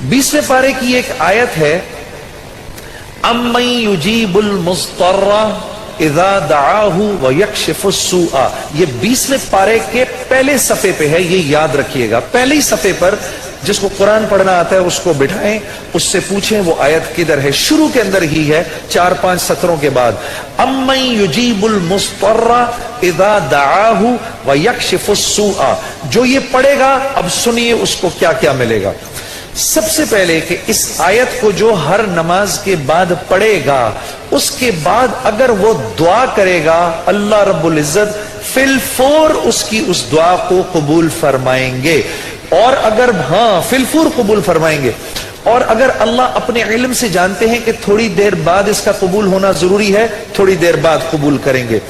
20वें पारे की एक आयत है, अम्मन युजीबुल मुस्तर्रा इज़ा दआहु व यक्शिफुस सूआ। ये 20वें पारे के पहले सफ़े पे है, ये याद रखिएगा। पहले ही सफ़े पर जिसको कुरान पढ़ना आता है उसको बिठाएं, उससे पूछें वो आयत किधर है। शुरू के अंदर ही है, 4-5 सत्रों के बाद। अम्मन युजीबुल मुस्तर्रा इज़ा दआहु व यक्शिफुस सूआ। जो ये पढ़ेगा, अब सुनिए उसको क्या क्या मिलेगा। सबसे पहले कि इस आयत को जो हर नमाज के बाद पढ़ेगा, उसके बाद अगर वो दुआ करेगा, अल्लाह रब्बुल इज्जत फिल फौर उसकी उस दुआ को कबूल फरमाएंगे। और अगर फिलफूर कबूल फरमाएंगे। और अगर अल्लाह अपने इल्म से जानते हैं कि थोड़ी देर बाद इसका कबूल होना जरूरी है, थोड़ी देर बाद कबूल करेंगे।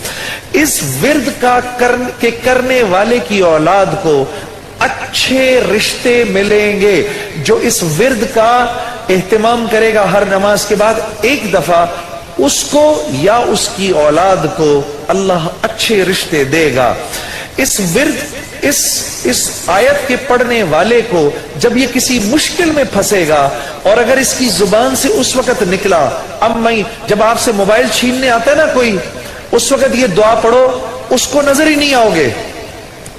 इस विर्द का करने वाले की औलाद को अच्छे रिश्ते मिलेंगे। जो इस विर्द का एहतमाम करेगा हर नमाज के बाद एक दफा, उसको या उसकी औलाद को अल्लाह अच्छे रिश्ते देगा। इस विर्द इस आयत के पढ़ने वाले को जब ये किसी मुश्किल में फंसेगा, और अगर इसकी जुबान से उस वक्त निकला, जब आपसे मोबाइल छीनने आता है ना कोई, उस वक्त ये दुआ पढ़ो, उसको नजर ही नहीं आओगे,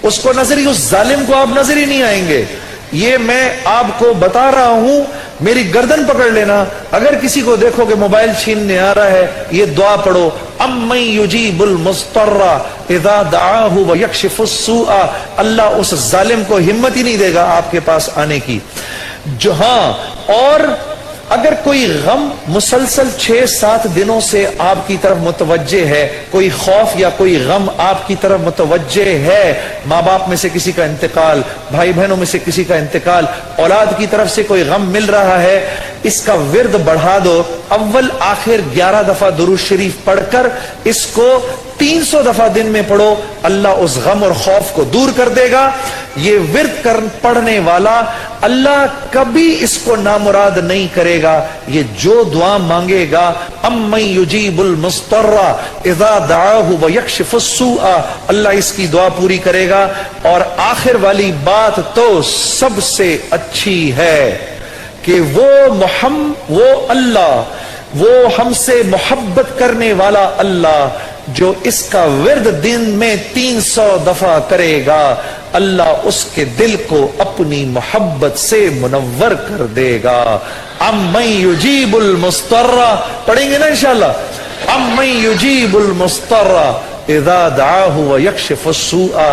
उसको नजर ही, उस जालिम को आप नजर ही नहीं आएंगे। ये मैं आपको बता रहा हूं, मेरी गर्दन पकड़ लेना। अगर किसी को देखोगे मोबाइल छीनने आ रहा है, ये दुआ पढ़ो, अम्मन युजीबुल मुस्तर्रा इज़ा दआहु व यक्शिफुस सूआ। अल्लाह उस जालिम को हिम्मत ही नहीं देगा आपके पास आने की। जो और अगर कोई गम मुसलसल 6-7 दिनों से आपकी तरफ मुतवज्जे है, कोई खौफ या कोई गम आपकी तरफ मुतवज्जे है, माँ बाप में से किसी का इंतकाल, भाई बहनों में से किसी का इंतकाल, औलाद की तरफ से कोई गम मिल रहा है, इसका विर्द बढ़ा दो। अव्वल आखिर 11 दफा दुरूद शरीफ पढ़कर इसको 300 दफा दिन में पढ़ो, अल्लाह उस गम और खौफ को दूर कर देगा। ये विर्द पढ़ने वाला अल्लाह कभी इसको नामुराद नहीं करेगा। ये जो दुआ मांगेगा, अम्मन युजीबुल मुस्तर्रा इज़ा दआहु व यक्शिफुस सूआ, अल्लाह इसकी दुआ पूरी करेगा। और आखिर वाली बात तो सबसे अच्छी है कि वो अल्लाह, वो हमसे मोहब्बत करने वाला अल्लाह, जो इसका विर्द दिन में 300 दफा करेगा, अल्लाह उसके दिल को अपनी मोहब्बत से मुनव्वर कर देगा। अम्मन युजीबुल मुस्तर्रा, पढ़ेंगे ना इंशाअल्लाह। अम्मन युजीबुल मुस्तर्रा इज़ा दआहु व यक्शिफुस सूआ,